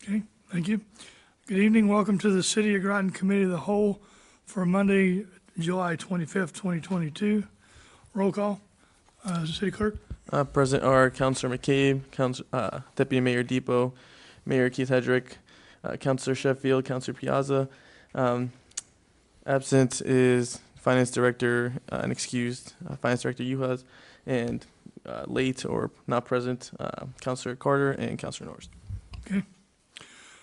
Okay, thank you. Good evening. Welcome to the City of Groton Committee of the Whole for Monday, July 25th, 2022. Roll call. City Clerk? Present are Councilor McCabe, Deputy Mayor Depot, Mayor Keith Hedrick, Councilor Sheffield, Councilor Piazza. Absent is Finance Director and excused Finance Director Uhas, and late or not present, Councilor Carter and Councilor Norris. Okay.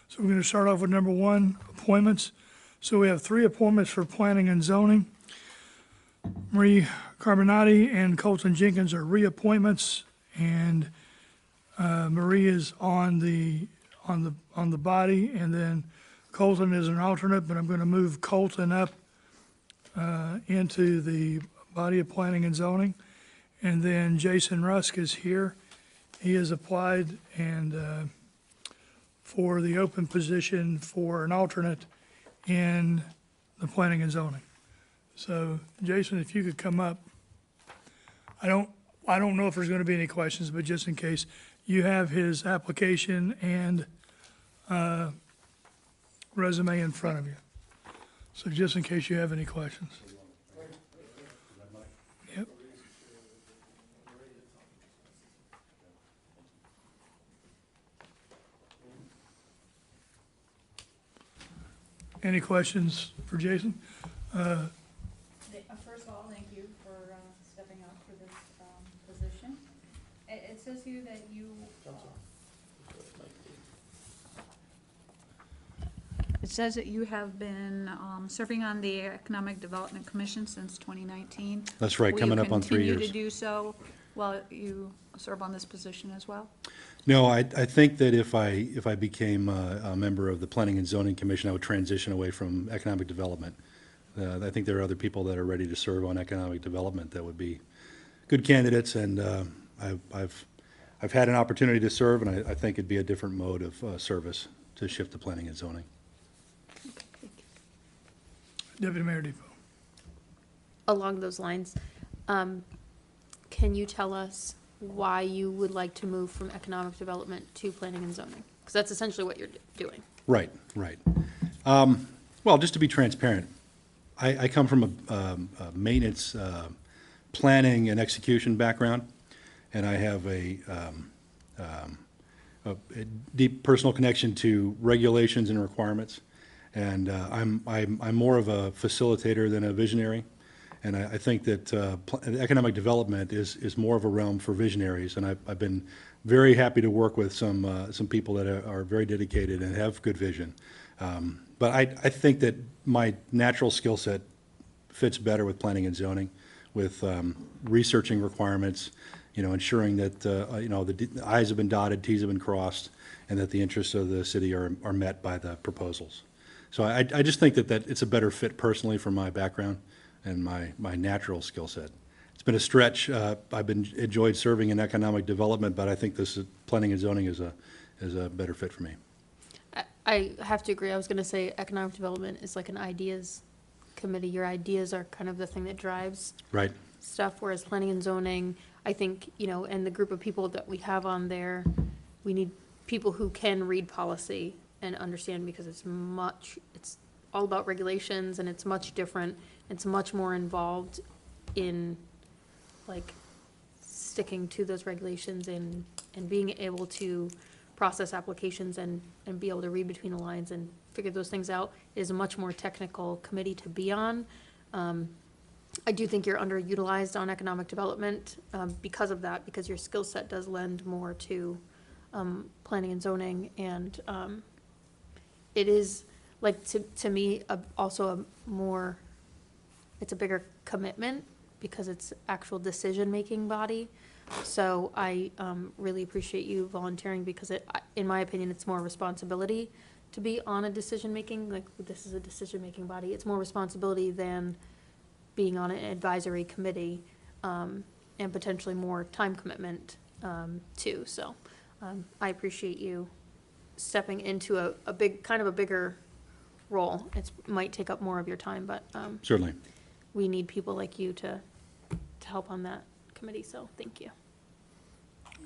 So we're going to start off with number one, appointments. So we have three appointments for planning and zoning. Marie Carbonati and Colton Jenkins are reappointments, and Marie is on the body, and then Colton is an alternate, but I'm going to move Colton up into the body of planning and zoning. And then Jason Rusk is here. He has applied and for the open position for an alternate in the planning and zoning. So, Jason, if you could come up. I don't know if there's going to be any questions, but just in case, you have his application and resume in front of you. So just in case you have any questions. Yep. Any questions for Jason? First of all, thank you for stepping up for this position. It says here that you. It says that you have been serving on the Economic Development Commission since 2019. That's right, coming up on 3 years. Will you continue to do so while you serve on this position as well? No, I think that if I became a member of the Planning and Zoning Commission, I would transition away from economic development. I think there are other people that are ready to serve on economic development that would be good candidates, and I've had an opportunity to serve, and I think it'd be a different mode of service to shift to planning and zoning. Deputy Mayor Depot. Along those lines, can you tell us why you would like to move from economic development to planning and zoning? Because that's essentially what you're doing. Right. Well, just to be transparent, I come from a maintenance planning and execution background, and I have a deep personal connection to regulations and requirements. And I'm more of a facilitator than a visionary. And I think that economic development is more of a realm for visionaries. And I've been very happy to work with some people that are very dedicated and have good vision. But I think that my natural skill set fits better with planning and zoning, with researching requirements, ensuring that the I's have been dotted, T's have been crossed, and that the interests of the city are met by the proposals. So I just think that it's a better fit personally for my background and my natural skill set. It's been a stretch. I've enjoyed serving in economic development, but I think planning and zoning is a better fit for me. I have to agree. I was going to say economic development is like an ideas committee. Your ideas are kind of the thing that drives Right. stuff, whereas planning and zoning, I think, and the group of people that we have on there, we need people who can read policy and understand, because it's all about regulations, and it's much different. It's much more involved in like sticking to those regulations and being able to process applications and be able to read between the lines and figure those things out. It is a much more technical committee to be on. I do think you're underutilized on economic development because of that, because your skill set does lend more to planning and zoning, and it is, like, to me, it's a bigger commitment because it's actual decision-making body. So I really appreciate you volunteering, because in my opinion, it's more responsibility to be on a decision-making, like this is a decision-making body. It's more responsibility than being on an advisory committee, and potentially more time commitment too. So I appreciate you stepping into a bigger role. It might take up more of your time, but Certainly. we need people like you to help on that committee, so thank you.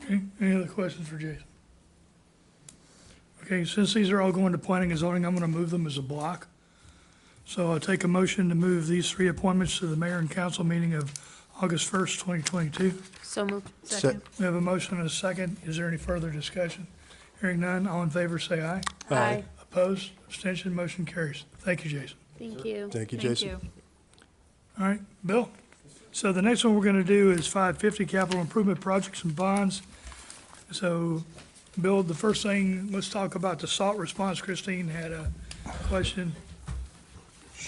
Okay, any other questions for Jason? Okay, since these are all going to planning and zoning, I'm going to move them as a block. So I'll take a motion to move these three appointments to the mayor and council meeting of August 1st, 2022. So moved. Second. We have a motion and a second. Is there any further discussion? Hearing none, all in favor say aye. Aye. Opposed, abstention, motion carries. Thank you, Jason. Thank you. Thank you, Thank Jason. you. All right, Bill? So the next one we're going to do is 550 capital improvement projects and bonds. So, Bill, the first thing, let's talk about the salt response. Christine had a question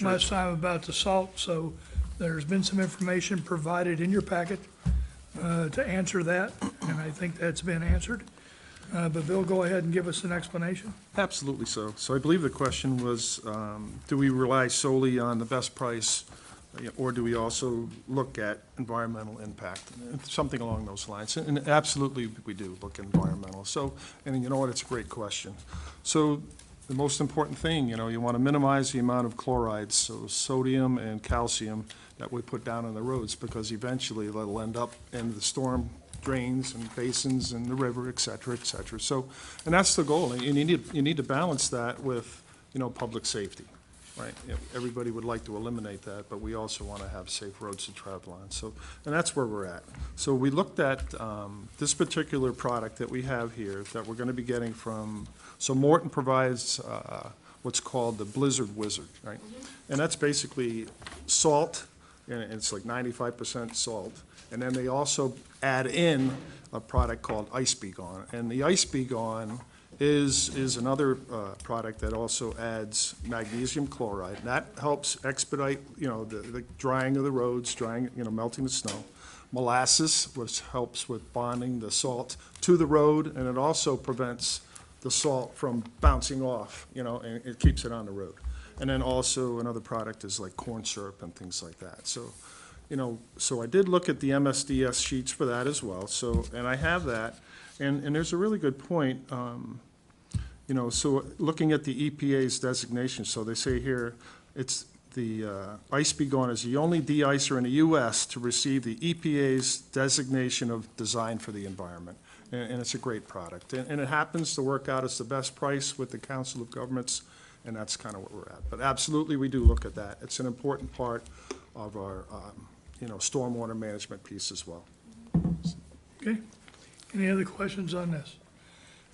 last time about the salt, so there's been some information provided in your packet to answer that, and I think that's been answered. But Bill, go ahead and give us an explanation. Absolutely so. So I believe the question was, do we rely solely on the best price, or do we also look at environmental impact? Something along those lines. And absolutely, we do look at environmental. So, and you know what, it's a great question. So the most important thing, you want to minimize the amount of chlorides, so sodium and calcium that we put down on the roads, because eventually they'll end up in the storm drains and basins and the river, et cetera, et cetera. So, and that's the goal. And you need to balance that with, public safety, right? Everybody would like to eliminate that, but we also want to have safe roads to travel on. So, and that's where we're at. So we looked at this particular product that we have here that we're going to be getting from, so Morton provides what's called the Blizzard Wizard, right? And that's basically salt, and it's like 95% salt. And then they also add in a product called Ice Be Gone. And the Ice Be Gone is another product that also adds magnesium chloride. And that helps expedite, the drying of the roads, melting the snow. Molasses, which helps with bonding the salt to the road, and it also prevents the salt from bouncing off, and it keeps it on the road. And then also another product is like corn syrup and things like that. So, so I did look at the MSDS sheets for that as well. So, and I have that, and there's a really good point. So looking at the EPA's designation, so they say here, it's the Ice Be Gone is the only de-icer in the U.S. to receive the EPA's designation of design for the environment. And it's a great product. And it happens to work out as the best price with the Council of Governments, and that's kind of where we're at. But absolutely, we do look at that. It's an important part of our, stormwater management piece as well. Okay? Any other questions on this?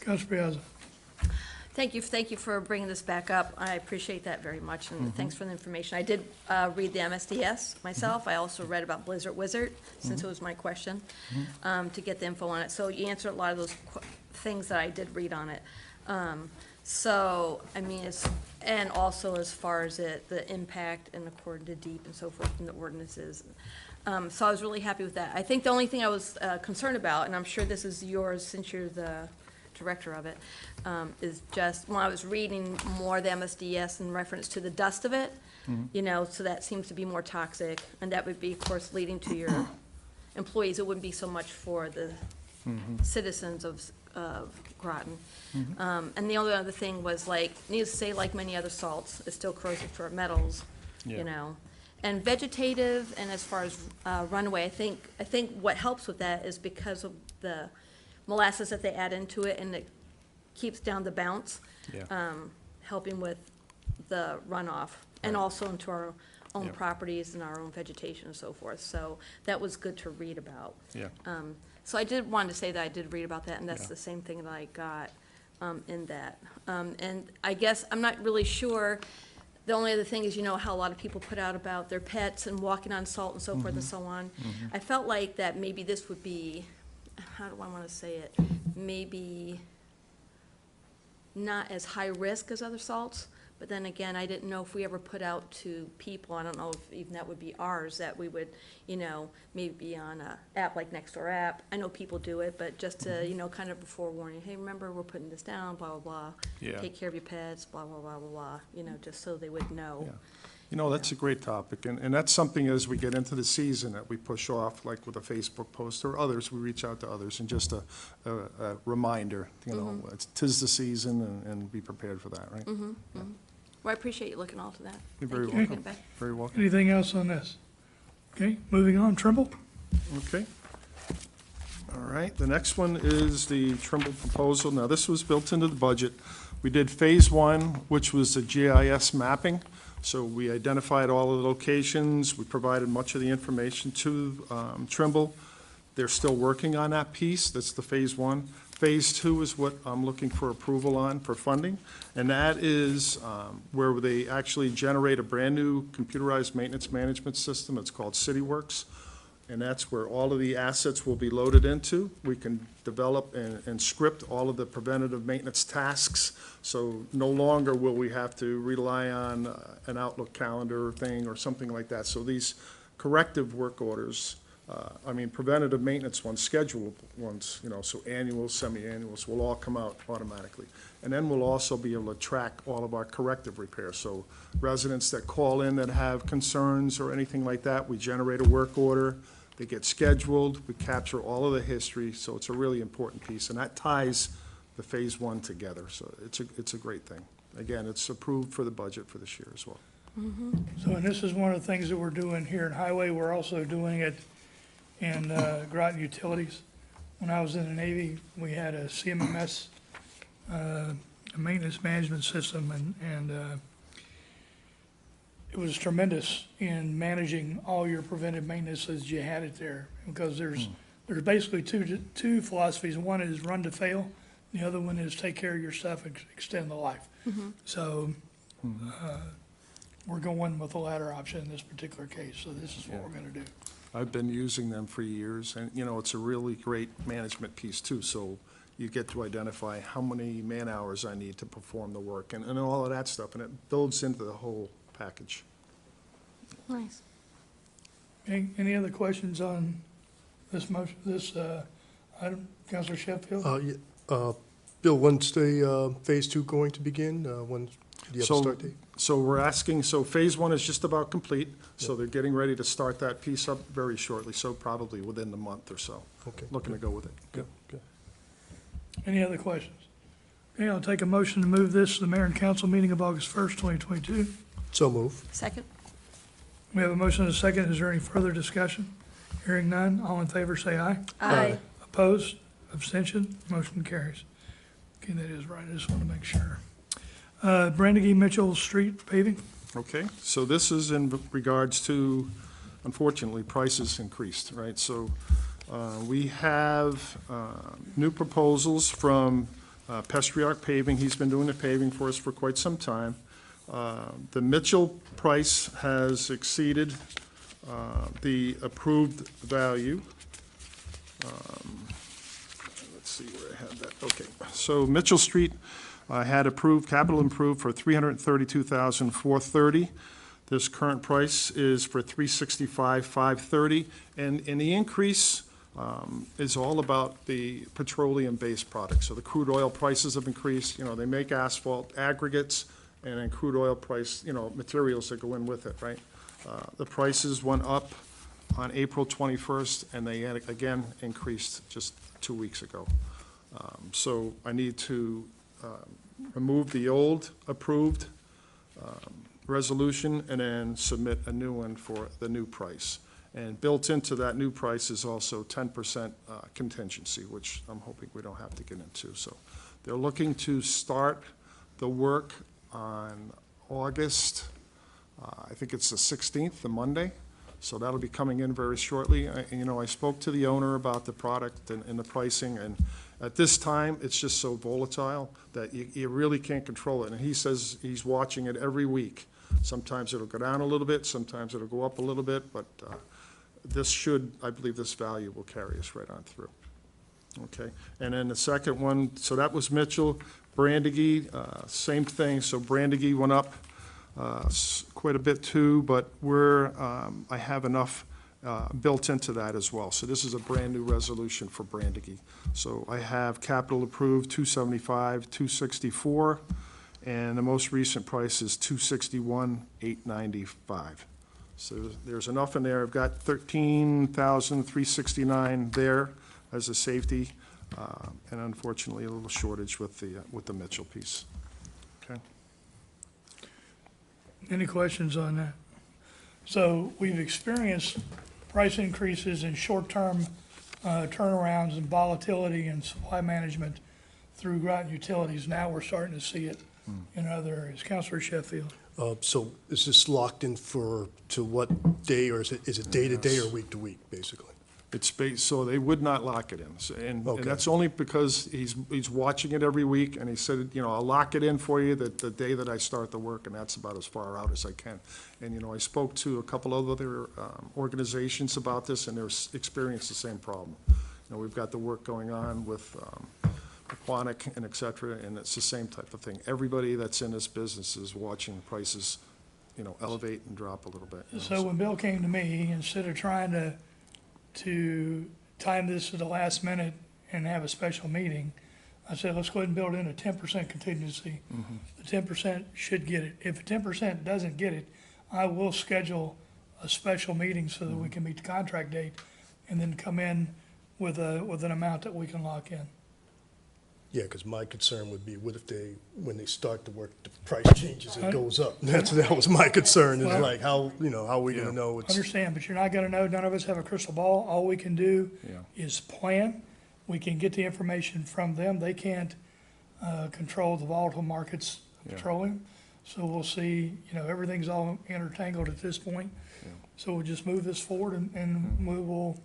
Councilor Piazza? Thank you for bringing this back up. I appreciate that very much, and thanks for the information. I did read the MSDS myself. I also read about Blizzard Wizard, since it was my question, to get the info on it. So you answered a lot of those things that I did read on it. So, I mean, and also as far as the impact and according to DEEP and so forth in the ordinances. So I was really happy with that. I think the only thing I was concerned about, and I'm sure this is yours since you're the director of it, is just when I was reading more of the MSDS in reference to the dust of it, so that seems to be more toxic, and that would be, of course, leading to your employees. It wouldn't be so much for the citizens of Groton. And the only other thing was, needless to say, like many other salts, it's still corrosive to our metals, And vegetative, and as far as runaway, I think what helps with that is because of the molasses that they add into it, and it keeps down the bounce, helping with the runoff, and also into our own properties and our own vegetation and so forth. So that was good to read about. So I did want to say that I did read about that, and that's the same thing that I got in that. And I guess I'm not really sure. The only other thing is, how a lot of people put out about their pets and walking on salt and so forth and so on. I felt like that maybe this would be, how do I want to say it? Maybe not as high risk as other salts, but then again, I didn't know if we ever put out to people, I don't know if even that would be ours, that we would, maybe be on a app like Nextdoor app. I know people do it, but just to, kind of a forewarning, hey, remember, we're putting this down, blah, blah, blah. Take care of your pets, blah, blah, blah, blah, blah, just so they would know. That's a great topic, and that's something as we get into the season that we push off, like with a Facebook post or others, we reach out to others, and just a reminder, it's 'tis the season, and be prepared for that, right? Well, I appreciate you looking into that. You're very Thank you. welcome. Very welcome. Anything else on this? Okay, moving on, Trimble? Okay. All right, the next one is the Trimble Proposal. Now, this was built into the budget, We did Phase 1, which was the GIS mapping. So we identified all of the locations, we provided much of the information to Trimble. They're still working on that piece, that's the Phase 1. Phase 2 is what I'm looking for approval on for funding, and that is where they actually generate a brand-new computerized maintenance management system. It's called CityWorks, and that's where all of the assets will be loaded into. We can develop and script all of the preventative maintenance tasks, so no longer will we have to rely on an Outlook calendar thing or something like that. So these corrective work orders, preventative maintenance ones, scheduled ones, so annuals, semi-annuals, will all come out automatically. And then we'll also be able to track all of our corrective repairs. So residents that call in that have concerns or anything like that, we generate a work order, they get scheduled, we capture all of the history, so it's a really important piece. And that ties the Phase 1 together, so it's a great thing. Again, it's approved for the budget for this year as well. So, and this is one of the things that we're doing here in Highway. We're also doing it in Groton Utilities. When I was in the Navy, we had a CMMS, a maintenance management system, and it was tremendous in managing all your preventive maintenance as you had it there. Because there's basically two philosophies. One is run to fail. The other one is take care of your stuff and extend the life. So we're going with the latter option in this particular case. So this is what we're going to do. I've been using them for years, and, it's a really great management piece, too. So you get to identify how many man-hours I need to perform the work, and all of that stuff, and it builds into the whole package. Nice. Any other questions on this motion, this item? Councilor Sheffield? Bill, when's the Phase 2 going to begin? When do you have a start date? So we're asking, so Phase 1 is just about complete, so they're getting ready to start that piece up very shortly, so probably within the month or so. Okay. Looking to go with it. Good, good. Any other questions? Okay, I'll take a motion to move this to the mayor and council meeting of August 1st, 2022. So move. Second? We have a motion and a second. Is there any further discussion? Hearing none, all in favor say aye. Aye. Opposed? Abstention? Motion carries. Okay, that is right. I just want to make sure. Brandegee Mitchell Street paving. Okay, so this is in regards to, unfortunately, prices increased, right? So we have new proposals from Pestriarch Paving. He's been doing the paving for us for quite some time. The Mitchell price has exceeded the approved value. Let's see where I had that. Okay, so Mitchell Street had approved, capital improved for $332,430. This current price is for $365,530, and the increase is all about the petroleum-based products. So the crude oil prices have increased. They make asphalt, aggregates, and then crude oil price, materials that go in with it, right? The prices went up on April 21st, and they had again increased just 2 weeks ago. So I need to remove the old approved resolution and then submit a new one for the new price. And built into that new price is also 10% contingency, which I'm hoping we don't have to get into. So they're looking to start the work on August, I think it's the 16th, the Monday. So that'll be coming in very shortly. I spoke to the owner about the product and the pricing, and at this time, it's just so volatile that you really can't control it. And he says he's watching it every week. Sometimes it'll go down a little bit, sometimes it'll go up a little bit, but I believe this value will carry us right on through. Okay, and then the second one, so that was Mitchell. Brandegee, same thing. So Brandegee went up quite a bit too, but I have enough built into that as well. So this is a brand-new resolution for Brandegee. So I have capital approved, $275, $264, and the most recent price is $261, $895. So there's enough in there. I've got $13,369 there as a safety, and unfortunately a little shortage with the Mitchell piece. Okay. Any questions on that? So we've experienced price increases in short-term turnarounds and volatility and supply management through Groton Utilities. Now we're starting to see it in other areas. Counselor Sheffield. So is this locked in to what day, or is it day to day or week to week, basically? It's based, so they would not lock it in. And Okay. that's only because he's watching it every week, and he said, I'll lock it in for you the day that I start the work, and that's about as far out as I can. And, I spoke to a couple of other organizations about this, and they're experiencing the same problem. We've got the work going on with Aquanic and et cetera, and it's the same type of thing. Everybody that's in this business is watching prices, elevate and drop a little bit. So when Bill came to me, instead of trying to time this to the last minute and have a special meeting, I said, let's go ahead and build in a 10% contingency. The 10% should get it. If 10% doesn't get it, I will schedule a special meeting so that we can meet the contract date and then come in with an amount that we can lock in. Yeah, because my concern would be, what if when they start the work, the price changes, it goes up? That was my concern, is Well- like, how are we gonna Yeah. know it's? Understand, but you're not gonna know, none of us have a crystal ball. All we can do Yeah. is plan. We can get the information from them. They can't control the volatile markets of Yeah. petroleum. So we'll see, everything's all intertangled at this point. Yeah. So we'll just move this forward and we will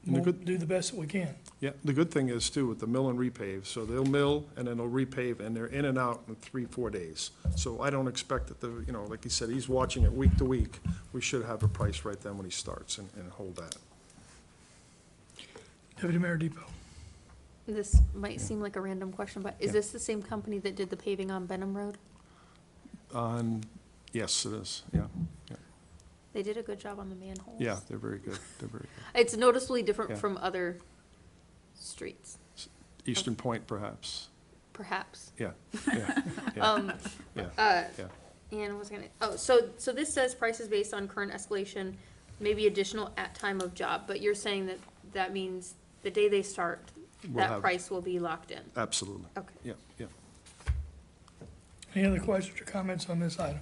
And the we'll good- do the best that we can. Yeah, the good thing is too, with the mill and repave, so they'll mill and then they'll repave, and they're in and out in 3-4 days. So I don't expect that like he said, he's watching it week to week. We should have a price right then when he starts and hold that. Deputy Mayor Depot. This might seem like a random question, but is Yeah. this the same company that did the paving on Benham Road? Yes, it is, yeah. They did a good job on the manholes. Yeah, they're very good, they're very good. It's noticeably different Yeah. from other streets, Eastern Point, perhaps, perhaps. yeah, yeah, yeah, yeah, yeah. And was gonna, so this says prices based on current escalation, maybe additional at time of job, but you're saying that means the day they start, We'll that have- price will be locked in? Absolutely, Okay. yeah, yeah. Any other questions or comments on this item?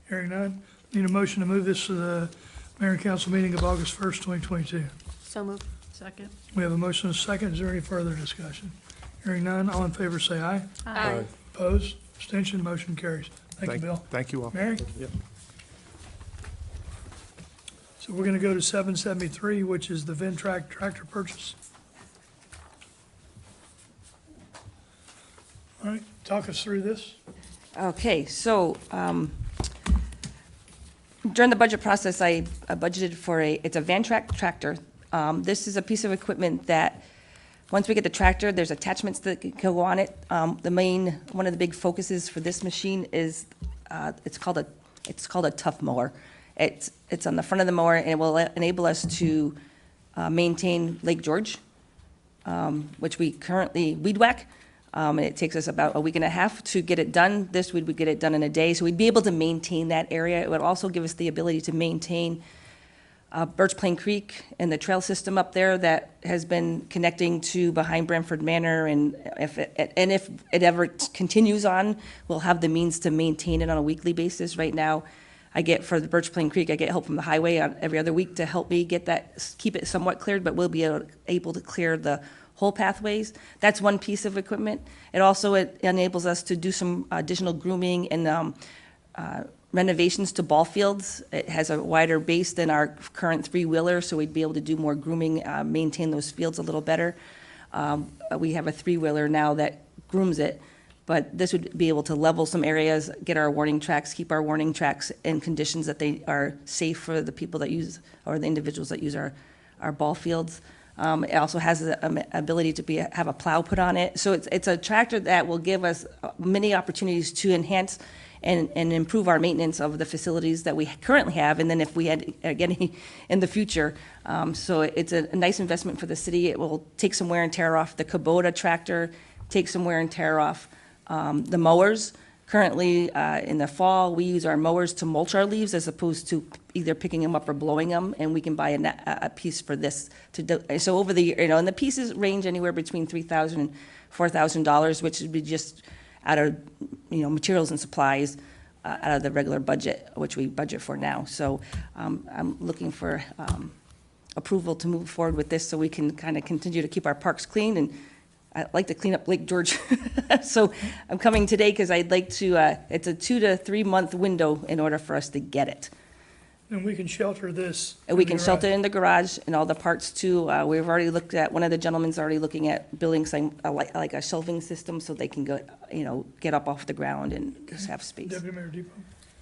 Hearing none, need a motion to move this to the Mayor and Council meeting of August 1st, 2022. So moved. Second. We have a motion and a second. Is there any further discussion? Hearing none, all in favor say aye. Aye. Opposed? Abstention? Motion carries. Thank you, Bill. Thank you all. Mary? Yep. So we're going to go to 773, which is the Ventrac tractor purchase. All right, talk us through this. Okay, so during the budget process, I budgeted for it's a Ventrac tractor. This is a piece of equipment that, once we get the tractor, there's attachments that can go on it. One of the big focuses for this machine is, it's called a tough mower. It's on the front of the mower, and it will enable us to maintain Lake George, which we currently weed whack. It takes us about a week and a half to get it done. This, we would get it done in a day, so we'd be able to maintain that area. It would also give us the ability to maintain Birch Plain Creek and the trail system up there that has been connecting to behind Brantford Manor, and if it ever continues on, we'll have the means to maintain it on a weekly basis. Right now, for the Birch Plain Creek, I get help from the highway on every other week to help me keep it somewhat cleared, but we'll be able to clear the whole pathways. That's one piece of equipment. It enables us to do some additional grooming and renovations to ball fields. It has a wider base than our current three-wheeler, so we'd be able to do more grooming, maintain those fields a little better. We have a three-wheeler now that grooms it, but this would be able to level some areas, get our warning tracks, keep our warning tracks in conditions that they are safe for the people that use, or the individuals that use our ball fields. It also has the ability to have a plow put on it. So it's a tractor that will give us many opportunities to enhance and improve our maintenance of the facilities that we currently have, and then if we had any in the future. So it's a nice investment for the city. It will take some wear and tear off. The Kubota tractor takes some wear and tear off. The mowers, currently in the fall, we use our mowers to mulch our leaves as opposed to either picking them up or blowing them, and we can buy a piece for this. So over the year, and the pieces range anywhere between $3,000 and $4,000, which would be just out of, materials and supplies, out of the regular budget, which we budget for now. So I'm looking for approval to move forward with this so we can kind of continue to keep our parks clean and I like to clean up Lake George. So I'm coming today because I'd like to, it's a 2 to 3 month window in order for us to get it. And we can shelter this. And we in can the shelter garage. in the garage and all the parts too. We've already looked at, one of the gentlemen's already looking at building some, like a shelving system so they can go, get up off the ground and just have space. Deputy Mayor Depot,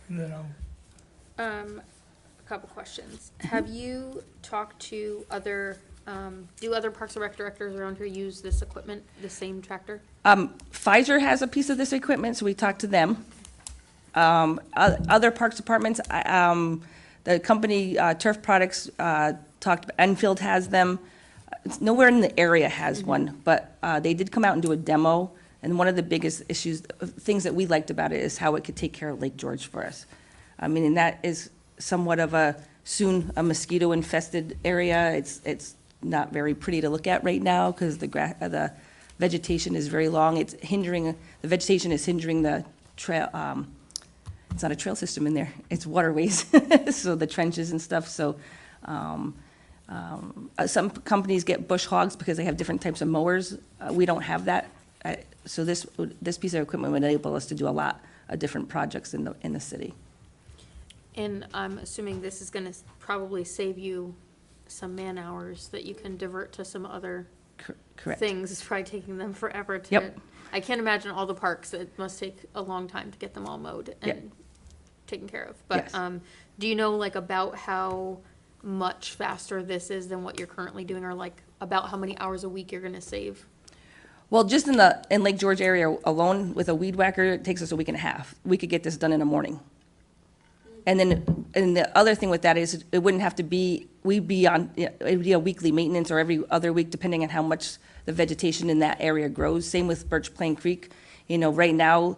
and then I'll. A couple questions. Have you talked to other, do other Parks and Rec directors around here use this equipment, the same tractor? Pfizer has a piece of this equipment, so we talked to them. Other parks departments, the company Turf Products talked, Enfield has them. It's nowhere in the area has one, but they did come out and do a demo. And one of the biggest issues, things that we liked about it is how it could take care of Lake George for us. I mean, and that is somewhat of a mosquito-infested area. It's not very pretty to look at right now because the vegetation is very long. The vegetation is hindering the trail. It's not a trail system in there. It's waterways, so the trenches and stuff. So some companies get bush hogs because they have different types of mowers. We don't have that. So this piece of equipment would enable us to do a lot of different projects in the city. And I'm assuming this is gonna probably save you some man-hours that you can divert to some other Correct. things. It's probably taking them forever to. Yep. I can't imagine all the parks. It must take a long time to get them all mowed Yep. and taken care of. But, Yes. do you know like about how much faster this is than what you're currently doing, or like about how many hours a week you're gonna save? Well, just in Lake George area alone, with a weed whacker, it takes us a week and a half. We could get this done in a morning. And the other thing with that is it wouldn't have to be, it'd be a weekly maintenance or every other week, depending on how much the vegetation in that area grows. Same with Birch Plain Creek. Right now,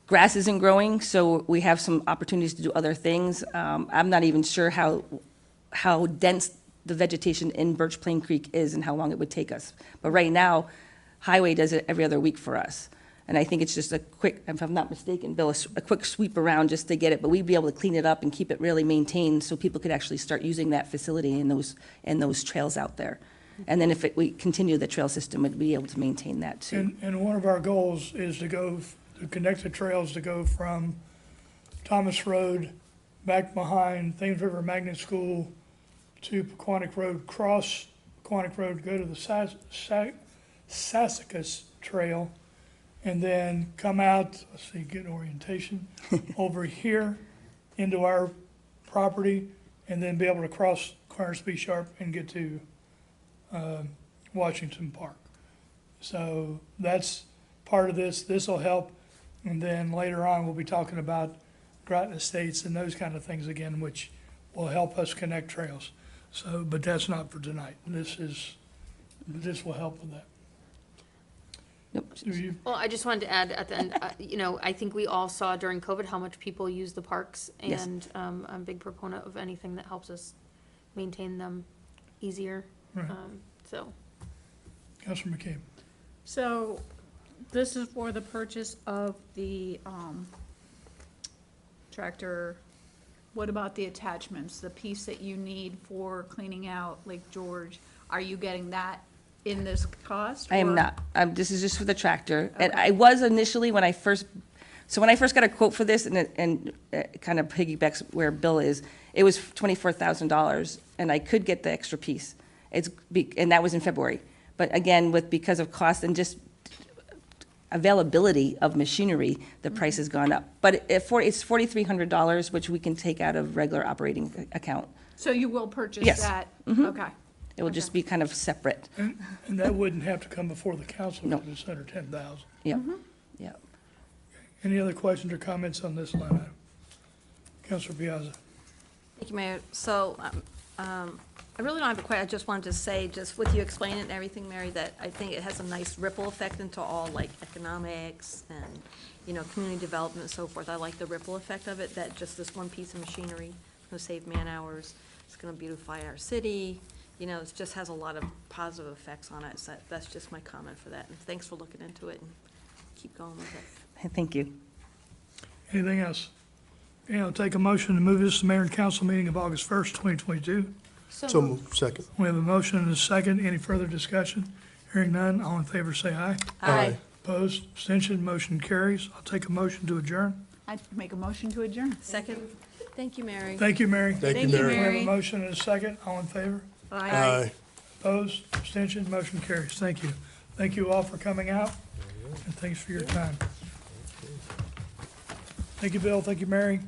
grass isn't growing, so we have some opportunities to do other things. I'm not even sure how dense the vegetation in Birch Plain Creek is and how long it would take us. But right now, Highway does it every other week for us. And I think it's just a quick, if I'm not mistaken, Bill, a quick sweep around just to get it, but we'd be able to clean it up and keep it really maintained so people could actually start using that facility and those trails out there. And then if we continue the trail system, we'd be able to maintain that too. And one of our goals is to connect the trails to go from Thomas Road back behind Thames River Magnet School to Pequannock Road, cross Pequannock Road, go to the Sassacus Trail, and then come out, get orientation, over here into our property, and then be able to cross Clarence B. Sharp and get to Washington Park. So that's part of this. This will help. And then later on, we'll be talking about Groton Estates and those kind of things again, which will help us connect trails. So, but that's not for tonight. This will help with that. Nope. Do you? Well, I just wanted to add at the end, I think we all saw during COVID how much people use the parks. Yes. And I'm a big proponent of anything that helps us maintain them easier. Right. So, Councilor McCabe. So this is for the purchase of the tractor. What about the attachments, the piece that you need for cleaning out Lake George? Are you getting that in this cost? I am or- not. This is just for the tractor. And Okay. I was initially, when I first got a quote for this, and it kind of piggybacks where Bill is, it was $24,000, and I could get the extra piece. And that was in February. But again, because of cost and just availability of machinery, the price has gone up. But it's $4,300, which we can take out of regular operating account. So you will purchase Yes. that? Mhm. Okay. It will just be kind of separate. And that wouldn't have to come before the council No. because it's under 10,000. Yep, yep. Any other questions or comments on this line item? Councilor Piazza. Thank you, Mayor. So, I really don't have a question. I just wanted to say, just with you explaining it and everything, Mary, that I think it has a nice ripple effect into all, like, economics and, community development and so forth. I like the ripple effect of it, that just this one piece of machinery is going to save man-hours. It's going to beautify our city. It just has a lot of positive effects on it. So that's just my comment for that. And thanks for looking into it and keep going with it. Thank you. Anything else? Okay, I'll take a motion to move this to mayor and council meeting of August 1st, 2022. So moved. Second. We have a motion and a second. Any further discussion? Hearing none, all in favor say aye. Aye. Opposed, abstention, motion carries. I'll take a motion to adjourn. I make a motion to adjourn. Second? Thank you, Mary. Thank you, Mary. Thank you, Thank you, Mary. We have a Mary. motion and a second. All in favor? Aye. Opposed, abstention, motion carries. Thank you. Thank you all for coming out, and thanks for your time. Thank you, Bill. Thank you, Mary.